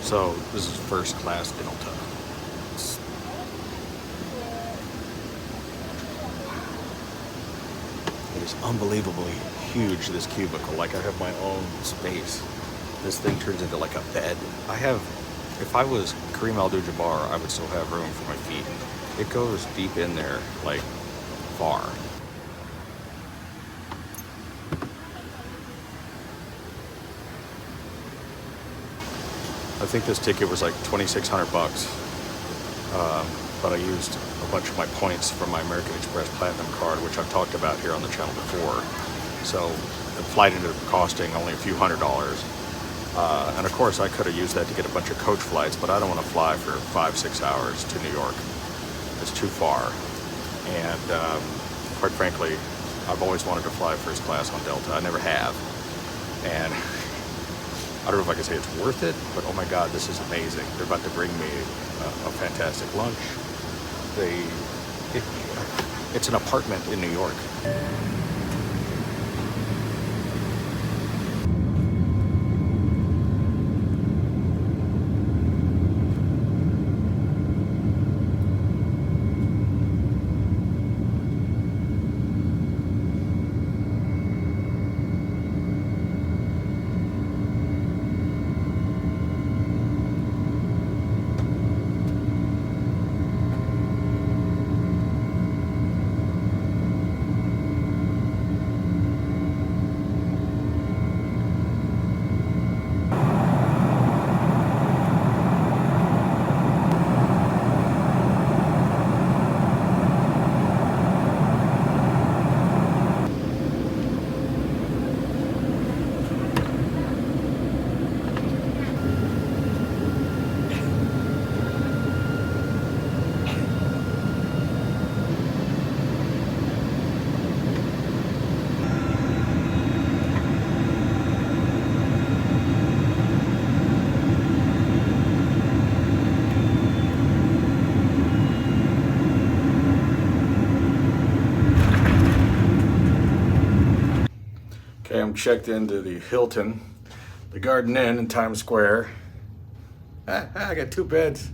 So this is first class Delta. It is unbelievably huge, this cubicle. Like, I have my own space. This thing turns into like a bed. If I was Kareem Abdul-Jabbar, I would still have room for my feet. It goes deep in there, like, far. I think this ticket was like $2,600, but I used a bunch of my points from my American Express Platinum card, which I've talked about here on the channel before. So the flight ended up costing only a few $100s. And of course I could have used that to get a bunch of coach flights, but I don't want to fly for 5-6 hours to New York. It's too far. And quite frankly, I've always wanted to fly first class on Delta. I never have. And I don't know if I can say it's worth it, but oh my God, this is amazing. They're about to bring me a fantastic lunch. It's an apartment in New York. Okay, I'm checked into the Hilton, the Garden Inn in Times Square. I got 2 beds.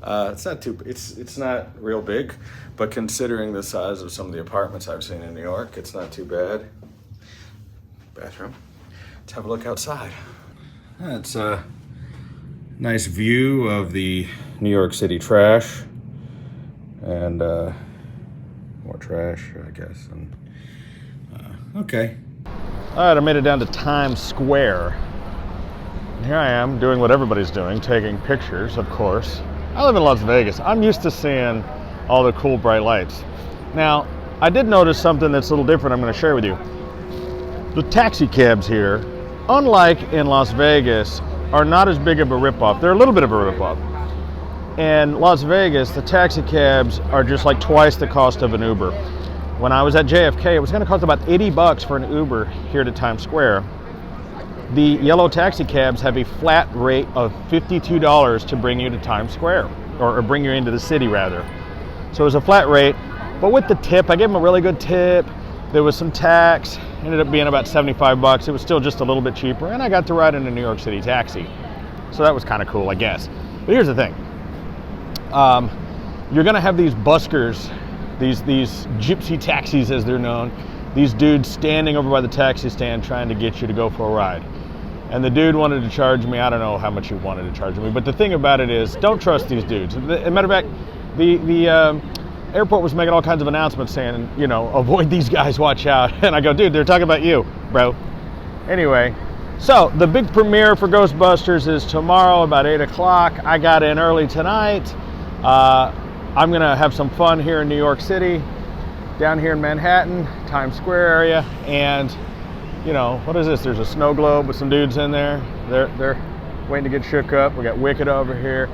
It's not real big, but considering the size of some of the apartments I've seen in New York, it's not too bad. Bathroom. Let's have a look outside. It's a nice view of the New York City trash, and more trash, I guess. And okay. All right, I made it down to Times Square. And here I am doing what everybody's doing, taking pictures, of course. I live in Las Vegas. I'm used to seeing all the cool bright lights. Now, I did notice something that's a little different I'm going to share with you. The taxi cabs here, unlike in Las Vegas, are not as big of a ripoff. They're a little bit of a ripoff. In Las Vegas, the taxi cabs are just like twice the cost of an Uber. When I was at JFK, it was going to cost about $80 for an Uber here to Times Square. The yellow taxi cabs have a flat rate of $52 to bring you to Times Square, or bring you into the city rather. So it was a flat rate, but with the tip, I gave them a really good tip. There was some tax, ended up being about $75. It was still just a little bit cheaper, and I got to ride in a New York City taxi. So that was kind of cool, I guess. But here's the thing. You're going to have these buskers, these gypsy taxis as they're known, these dudes standing over by the taxi stand trying to get you to go for a ride. And the dude wanted to charge me, I don't know how much he wanted to charge me, but the thing about it is, don't trust these dudes. As a matter of fact, the airport was making all kinds of announcements saying, you know, avoid these guys, watch out. And I go, dude, they're talking about you, bro. Anyway, so the big premiere for Ghostbusters is tomorrow about 8 o'clock. I got in early tonight. I'm gonna have some fun here in New York City, down here in Manhattan, Times Square area, and you know, what is this? There's a snow globe with some dudes in there. They're waiting to get shook up. We got Wicked over here.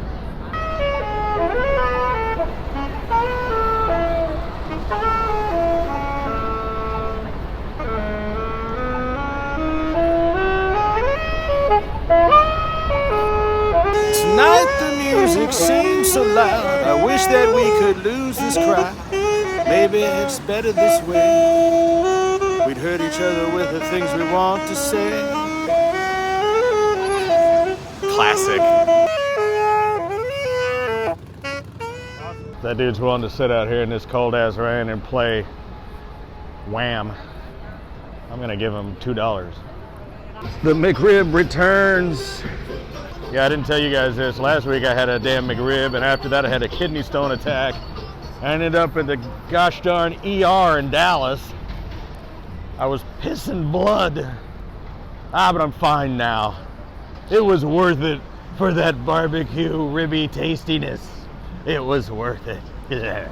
Tonight the music seems so loud. I wish that we could lose this crowd. Maybe it's better this way. We'd hurt each other with the things we want to say. classic. That dude's willing to sit out here in this cold ass rain and play Wham. I'm gonna give him $2. The McRib returns. Yeah, I didn't tell you guys this. Last week I had a damn McRib, and after that I had a kidney stone attack. I ended up in the gosh darn ER in Dallas. I was pissing blood. But I'm fine now. It was worth it for that barbecue ribby tastiness. It was worth it. Yeah.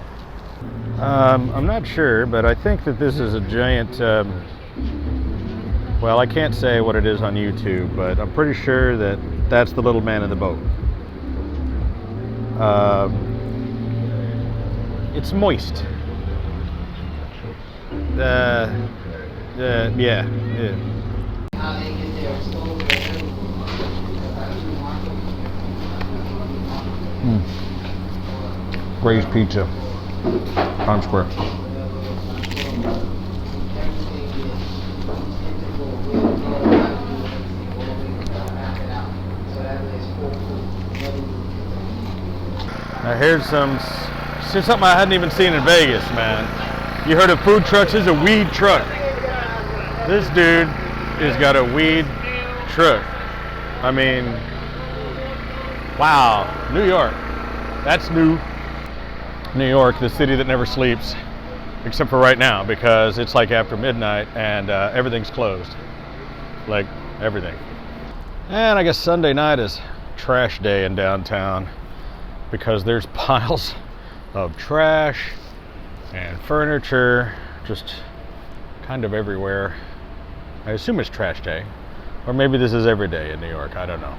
I'm not sure, but I think that this is a giant, well, I can't say what it is on YouTube, but I'm pretty sure that that's the little man in the boat. It's moist. Yeah. Braised pizza, Times Square. Now here's something I hadn't even seen in Vegas, man. You heard of food trucks? This is a weed truck. This dude has got a weed truck. I mean, wow, New York. That's new. New York, the city that never sleeps, except for right now, because it's like after midnight and everything's closed. Like, everything. And I guess Sunday night is trash day in downtown, because there's piles of trash and furniture just kind of everywhere. I assume it's trash day, or maybe this is every day in New York, I don't know.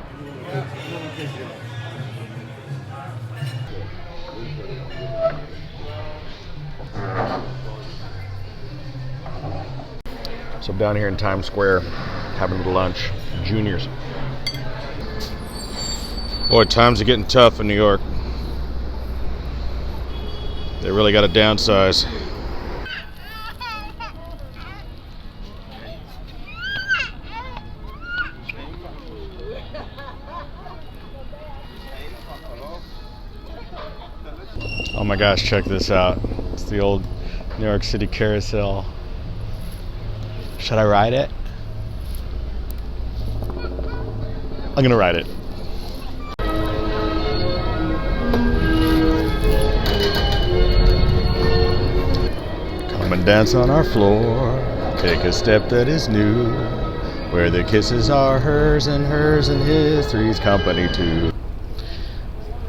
So I'm down here in Times Square having a little lunch. Juniors. Boy, times are getting tough in New York. They really got to downsize. Oh my gosh, check this out. It's the old New York City Carousel. Should I ride it? I'm gonna ride it. Come and dance on our floor. Take a step that is new. Where the kisses are hers and his. Three's company too.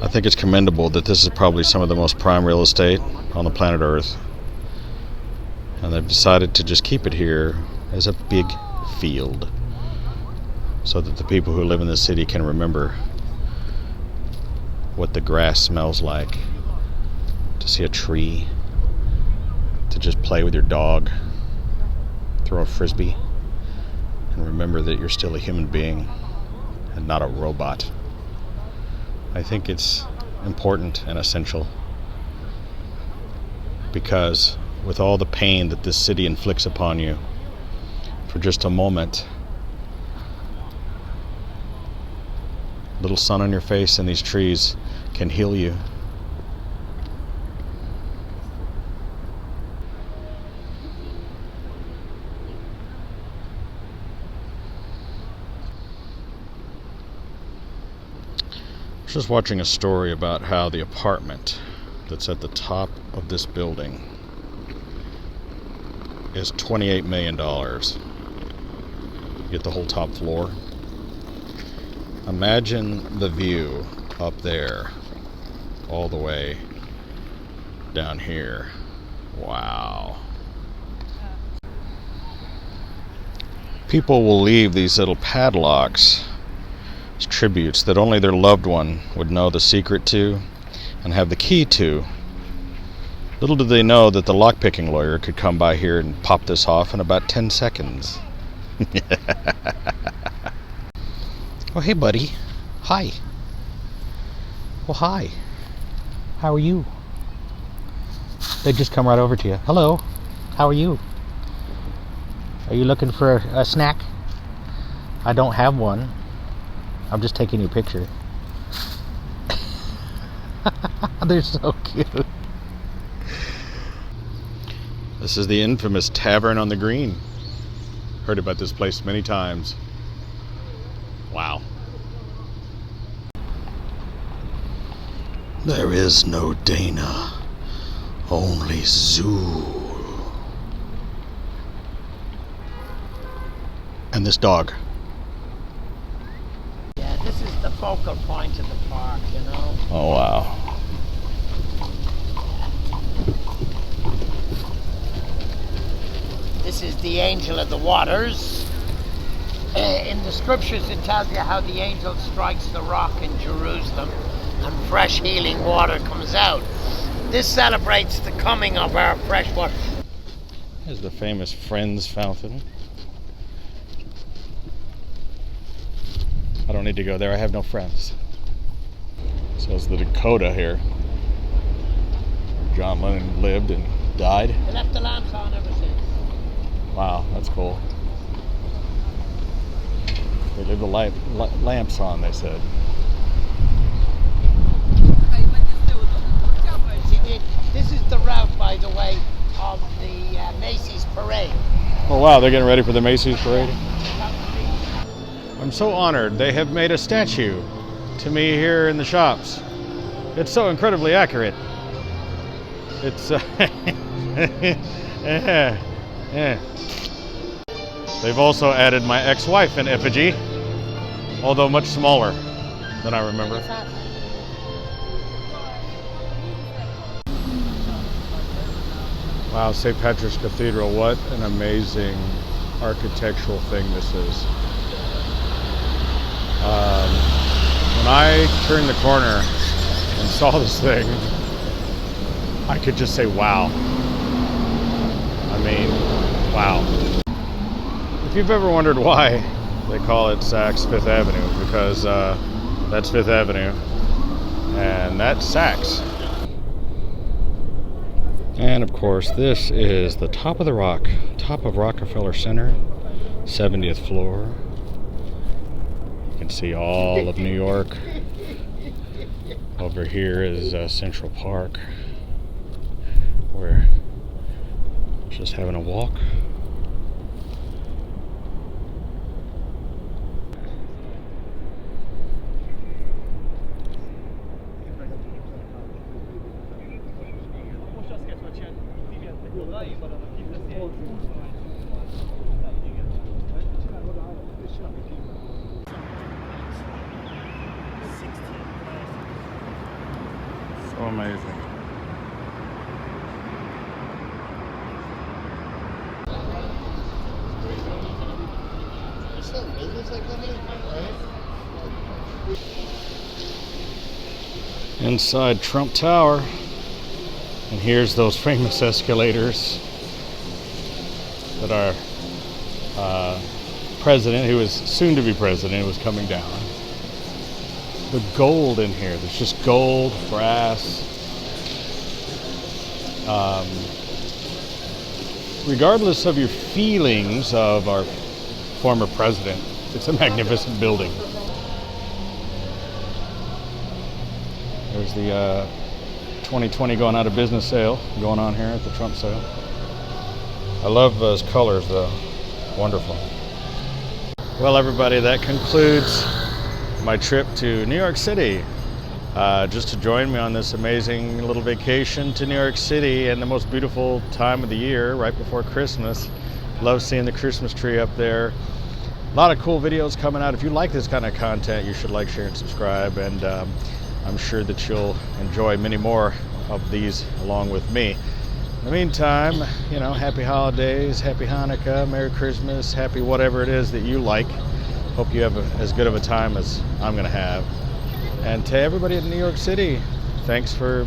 I think it's commendable that this is probably some of the most prime real estate on the planet Earth. And they've decided to just keep it here as a big field so that the people who live in the city can remember what the grass smells like, to see a tree, to just play with your dog, throw a frisbee, and remember that you're still a human being and not a robot. I think it's important and essential, because with all the pain that this city inflicts upon you, for just a moment, little sun on your face and these trees can heal you. I was just watching a story about how the apartment that's at the top of this building is $28 million. Get the whole top floor. Imagine the view up there all the way down here. Wow. People will leave these little padlocks as tributes that only their loved one would know the secret to and have the key to. Little do they know that the lockpicking lawyer could come by here and pop this off in about 10 seconds. Oh, hey, buddy. Hi. Well, hi. How are you? They just come right over to you. Hello. How are you? Are you looking for a snack? I don't have one. I'm just taking your picture. They're so cute. This is the infamous Tavern on the Green. Heard about this place many times. Wow. There is no Dana, only Zool. And this dog. Yeah, this is the focal point of the park, you know. Oh, wow. This is the angel of the waters. In the scriptures it tells you how the angel strikes the rock in Jerusalem and fresh healing water comes out. This celebrates the coming of our fresh water. Here's the famous Friends fountain. I don't need to go there, I have no friends. So it's the Dakota here. John Lennon lived and died. They left the lamps on ever since. Wow, that's cool. They leave the lamps on, they said. This is the route, by the way, of the Macy's parade. Oh wow, they're getting ready for the Macy's parade. I'm so honored. They have made a statue to me here in the shops. It's so incredibly accurate. It's They've also added my ex-wife in effigy, although much smaller than I remember. Wow, St. Patrick's Cathedral, what an amazing architectural thing this is. When I turned the corner and saw this thing, I could just say, wow. I mean, wow. If you've ever wondered why they call it Saks Fifth Avenue, because that's Fifth Avenue, and that's Saks. And of course, this is the top of the rock, top of Rockefeller Center, 70th floor. You can see all of New York. Over here is Central Park. We're just having a walk. So amazing. Inside Trump Tower, and here's those famous escalators that our president, who is soon to be president, was coming down. The gold in here, there's just gold, brass. Regardless of your feelings of our former president, it's a magnificent building. There's the 2020 going out of business sale going on here at the Trump sale. I love those colors though, wonderful. Well everybody, that concludes my trip to New York City. Just to join me on this amazing little vacation to New York City and the most beautiful time of the year, right before Christmas. Love seeing the Christmas tree up there. A lot of cool videos coming out. If you like this kind of content, you should like, share, and subscribe. And I'm sure that you'll enjoy many more of these along with me. In the meantime, you know, happy holidays, happy Hanukkah, Merry Christmas, happy whatever it is that you like. Hope you have as good of a time as I'm going to have. And to everybody in New York City, thanks for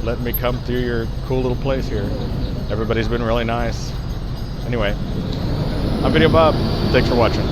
letting me come through your cool little place here. Everybody's been really nice. Anyway, I'm Videobob. Thanks for watching.